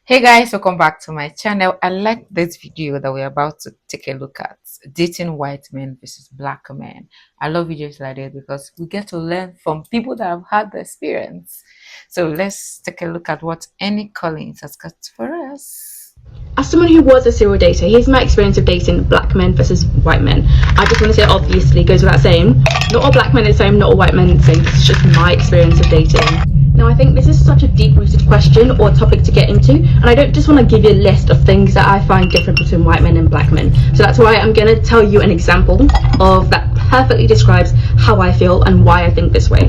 Hey guys, welcome back to my channel. I like this video that we're about to take a look at: dating white men versus black men. I love videos like this because we get to learn from people that have had the experience. So let's take a look at what Annie Collins has got for us. As someone who was a serial dater, here's my experience of dating black men versus white men. I just want to say, obviously, goes without saying, not all black men are the same, not all white men are the same. This is just my experience of dating. Now, I think this is such a deep-rooted question or topic to get into, and I don't just want to give you a list of things that I find different between white men and black men. So that's why I'm going to tell you an example of that perfectly describes how I feel and why I think this way.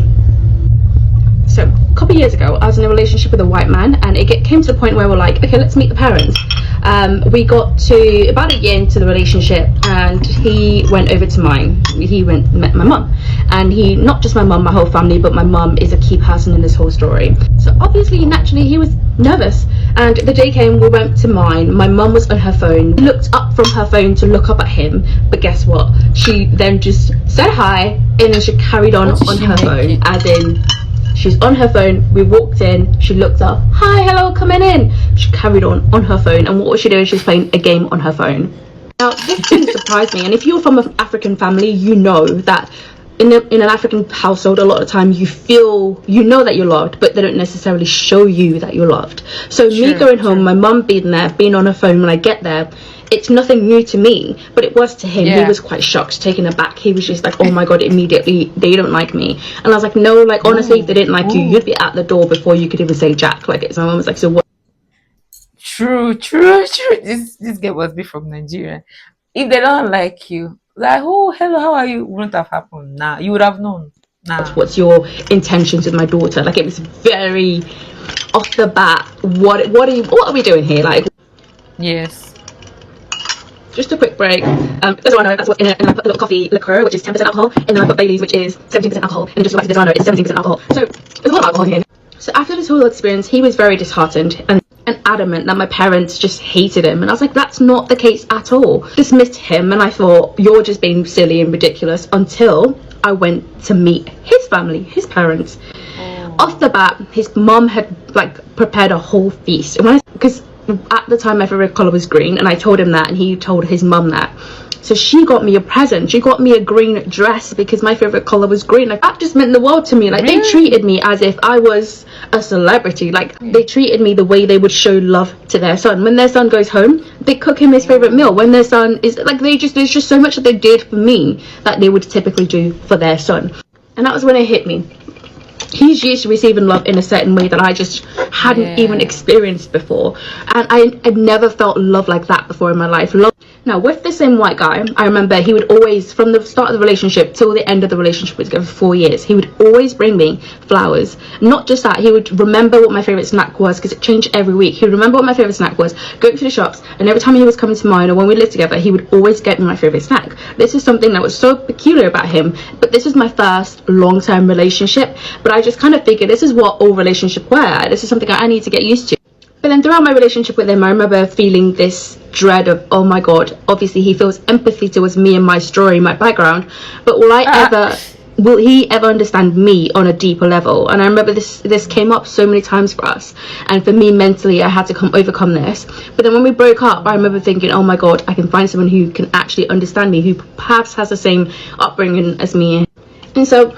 So a couple of years ago, I was in a relationship with a white man, and it came to the point where we're like, okay, let's meet the parents. We got to about a year into the relationship, and he went over to mine. He met my mum, and not just my mum, my whole family, but my mum is a key person in this whole story. So obviously, naturally, he was nervous. And the day came, we went to mine. My mum was on her phone, looked up from her phone to look up at him, but guess what? She then just said hi, and then she carried on her phone, as in, she's on her phone. We walked in, she looked up, hi, hello, coming in. She carried on her phone, and what was she doing? She was playing a game on her phone. Now, this didn't surprise me, and if you're from an African family, you know that in an African household, a lot of the time you know that you're loved, but they don't necessarily show you that you're loved. So me going home, my mum being there, being on her phone when I get there, it's nothing new to me, but it was to him. He was quite shocked, taken aback. He was just like, oh my god, immediately they don't like me. And I was like, no, like honestly, if they didn't like you, you'd be at the door before you could even say jack. Like, it's my mum was like, so what? True. This girl must be from Nigeria. If they don't like you, like, oh hello, how are you? Wouldn't have happened. Nah, you would have known. Nah. What's your intentions with my daughter? Like, it was very off the bat. What are we doing here? Like, yes. Just a quick break. That's what, and I put a little coffee liqueur, which is 10% alcohol, and then I put Baileys, which is 17% alcohol, and just like the designer, it's 17% alcohol. So there's a lot of alcohol here. So after this whole experience, he was very disheartened and adamant that my parents just hated him, and I was like, that's not the case at all. Dismissed him, and I thought, you're just being silly and ridiculous, until I went to meet his family, his parents. Off the bat, his mom had like prepared a whole feast, and because at the time my favorite color was green, and I told him that, and he told his mum that. So she got me a present. She got me a green dress because my favorite color was green. Like, that just meant the world to me. Like, they treated me as if I was a celebrity. Like, they treated me the way they would show love to their son. When their son goes home, they cook him his favorite meal. When their son is like, there's just so much that they did for me that they would typically do for their son. And that was when it hit me. He's used to receiving love in a certain way that I just hadn't even experienced before, and I'd never felt love like that before in my life. Now, with the same white guy, I remember he would always, from the start of the relationship till the end of the relationship, which was for 4 years, he would always bring me flowers. Not just that, he would remember what my favorite snack was, because it changed every week. He would remember what my favorite snack was, going to the shops, and every time he was coming to mine or when we lived together, he would always get me my favorite snack. This is something that was so peculiar about him, but this was my first long-term relationship. But I just kind of figured this is what all relationships were. This is something I need to get used to. But then throughout my relationship with him, I remember feeling this dread of, oh my god, obviously he feels empathy towards me and my story, my background, but will he ever understand me on a deeper level? And I remember this came up so many times for us, and for me mentally I had to overcome this. But then when we broke up, I remember thinking, oh my god, I can find someone who can actually understand me, who perhaps has the same upbringing as me. And so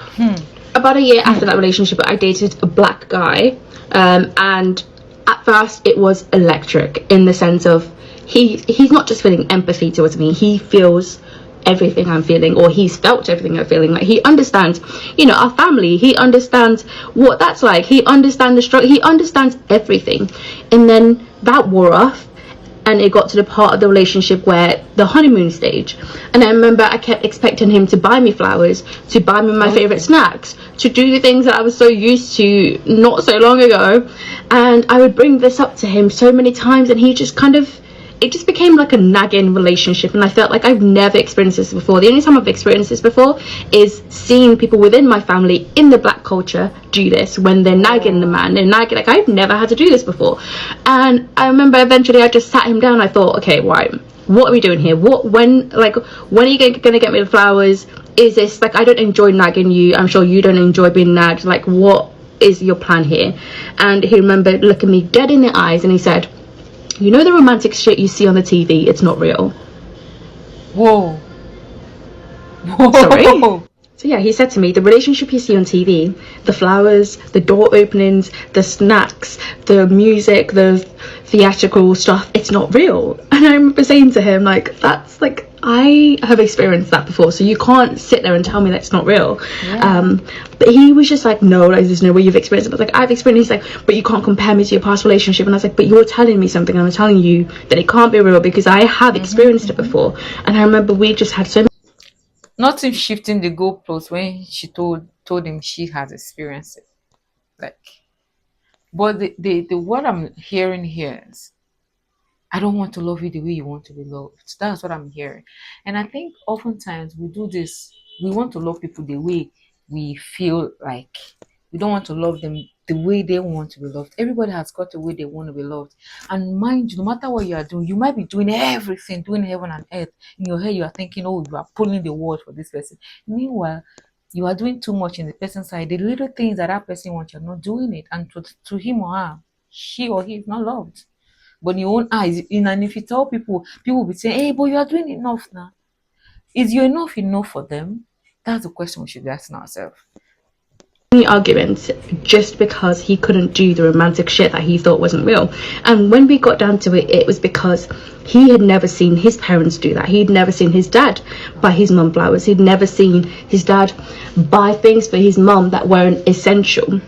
about a year after that relationship, I dated a black guy, and at first it was electric, in the sense of he's not just feeling empathy towards me, he feels everything I'm feeling, or he's felt everything I'm feeling. Like, he understands, our family, he understands what that's like, he understands the struggle, he understands everything. And then that wore off, and it got to the part of the relationship where the honeymoon stage, and I remember I kept expecting him to buy me flowers, to buy me my favorite snacks, to do the things that I was so used to not so long ago. And I would bring this up to him so many times, and he just it just became like a nagging relationship, and I felt like I've never experienced this before. The only time I've experienced this before is seeing people within my family in the black culture do this, when they're nagging the man. They're nagging, like, I've never had to do this before. And I remember eventually I just sat him down. I thought, okay, right, what are we doing here? When are you gonna get me the flowers? Is this, like, I don't enjoy nagging you, I'm sure you don't enjoy being nagged, like, what is your plan here? And he remembered looking me dead in the eyes, and he said, You know the romantic shit you see on the TV, it's not real. Whoa. Sorry? Whoa. So yeah, he said to me, the relationship you see on TV, the flowers, the door openings, the snacks, the music, the theatrical stuff, it's not real. And I remember saying to him, like, that's like, I have experienced that before, so you can't sit there and tell me that's not real. Yeah. But he was just like, no, like, there's no way you've experienced it. But like, I've experienced. He's like, but you can't compare me to your past relationship. And I was like, but you're telling me something, and I'm telling you that it can't be real because I have experienced it before. And I remember we just had so Not him shifting the goalpost when she told him she has experienced it. Like, but the what I'm hearing here is, I don't want to love you the way you want to be loved. That's what I'm hearing. And I think oftentimes we do this, we want to love people the way we feel like. We don't want to love them the way they want to be loved. Everybody has got a way they want to be loved. And mind you, no matter what you are doing, you might be doing everything, doing heaven and earth. In your head, you are thinking, oh, you are pulling the world for this person. Meanwhile, you are doing too much in the person's side. The little things that that person wants, you're not doing it. And to him or her, she or he is not loved. But in your own eyes, and if you tell people, people will be saying, hey, but you are doing enough now. Is you enough for them? That's the question we should be asking ourselves. many arguments just because he couldn't do the romantic shit that he thought wasn't real. And when we got down to it, it was because he had never seen his parents do that. He'd never seen his dad buy his mum flowers. He'd never seen his dad buy things for his mum that weren't essential.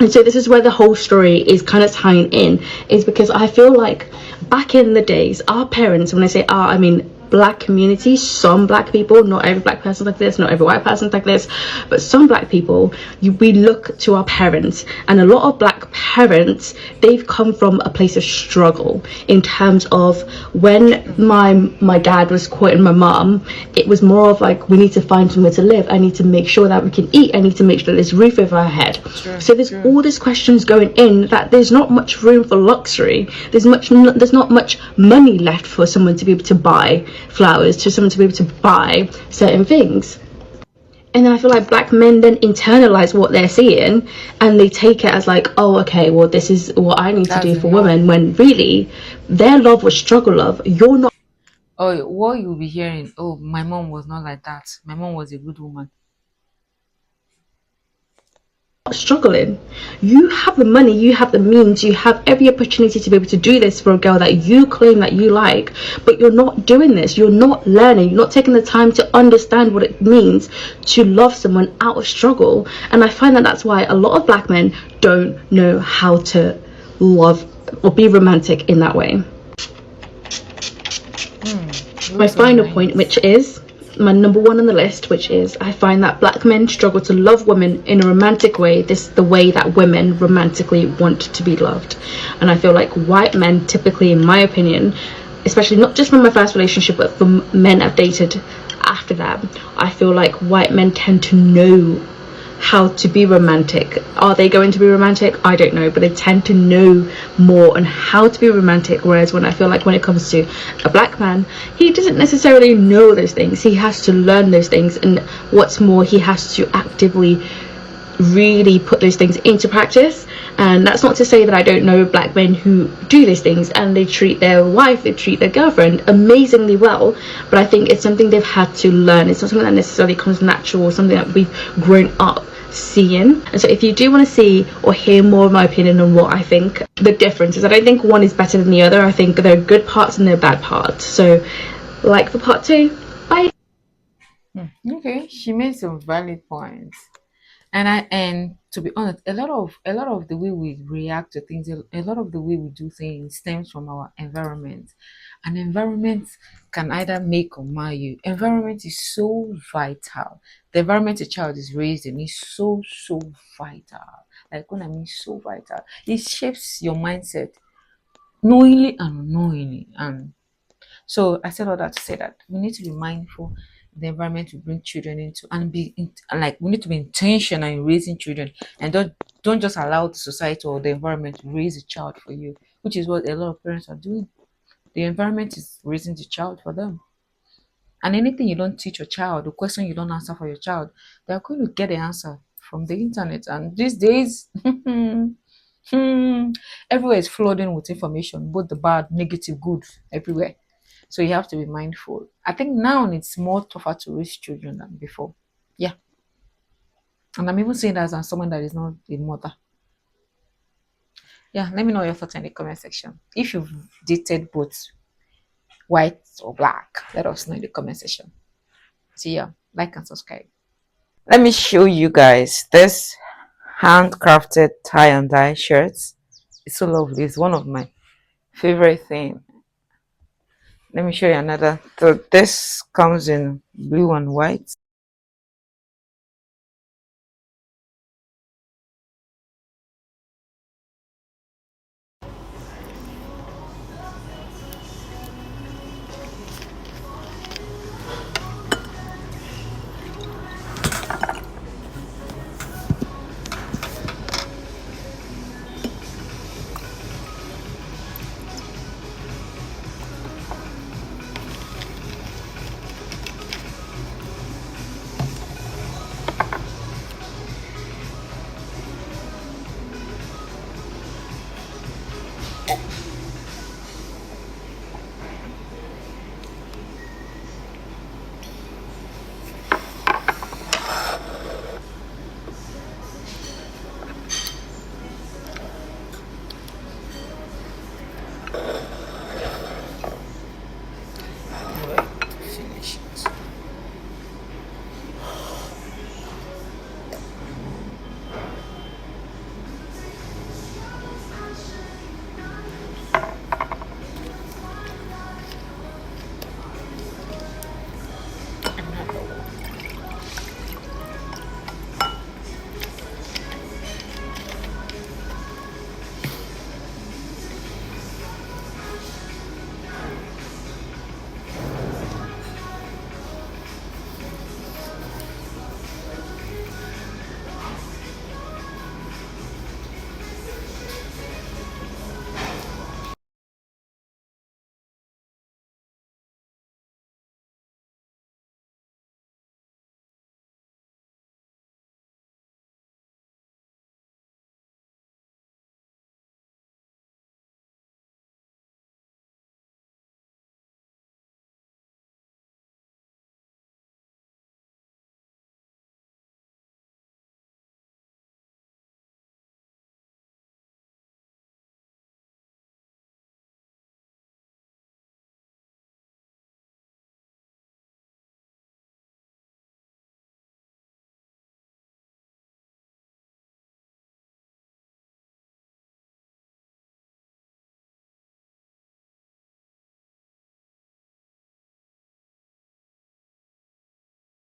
And so this is where the whole story is kind of tying in, is because I feel like back in the days, our parents, when I say our, I mean black community, some black people, not every black person's like this, not every white person's like this, but some black people, we look to our parents, and a lot of black parents, they've come from a place of struggle in terms of when my dad was courting my mom, it was more of like, we need to find somewhere to live, I need to make sure that we can eat, I need to make sure there's roof over our head. True, So there's true. all these questions going in that there's not much room for luxury, there's not much money left for someone to be able to buy flowers, to someone to be able to buy certain things. And then I feel like black men then internalize what they're seeing, and they take it as like, oh, okay, well, this is what I need to That's do the for women, norm. when really their love was struggle love. You're not Oh, what you'll be hearing, oh, my mom was not like that. My mom was a good woman. struggling. You have the money, you have the means, you have every opportunity to be able to do this for a girl that you claim that you like, but you're not doing this. You're not learning, you're not taking the time to understand what it means to love someone out of struggle. And I find that that's why a lot of black men don't know how to love or be romantic in that way. My Those are final point, nice. which is my number one on the list, which is I find that black men struggle to love women in a romantic way, this the way that women romantically want to be loved. And I feel like white men typically, in my opinion, especially not just from my first relationship, but from men I've dated after that, I feel like white men tend to know how to be romantic. Are they going to be romantic? I don't know, but they tend to know more on how to be romantic. Whereas when I feel like when it comes to a black man, he doesn't necessarily know those things. He has to learn those things, and what's more, he has to actively really put those things into practice. And that's not to say that I don't know black men who do these things and they treat their wife, they treat their girlfriend amazingly well, but I think it's something they've had to learn. It's not something that necessarily comes natural or something that we've grown up seeing. And so if you do want to see or hear more of my opinion on what I think the difference is, I don't think one is better than the other. I think there are good parts and there are bad parts. So like for part two, bye. Okay, she made some valid points. And to be honest, a lot of the way we react to things, a lot of the way we do things stems from our environment. And environment can either make or mar you. Environment is so vital. The environment a child is raised in is so vital. Like when I mean so vital, it shapes your mindset knowingly and unknowingly. And so I said all that to say that we need to be mindful of the environment we bring children into, and like we need to be intentional in raising children, and don't just allow the society or the environment to raise a child for you, which is what a lot of parents are doing. The environment is raising the child for them. And anything you don't teach your child, the question you don't answer for your child, they're going to get the answer from the internet. And these days, Hmm. Everywhere is flooding with information, both the bad, negative, good, everywhere. So you have to be mindful. I think now it's more tougher to raise children than before. Yeah. And I'm even saying that as someone that is not a mother. Yeah, let me know your thoughts in the comment section. If you've dated both white or black, let us know in the comment section. See ya. Like and subscribe. Let me show you guys this handcrafted tie and dye shirts. It's so lovely. It's one of my favorite thing. Let me show you another. So this comes in blue and white.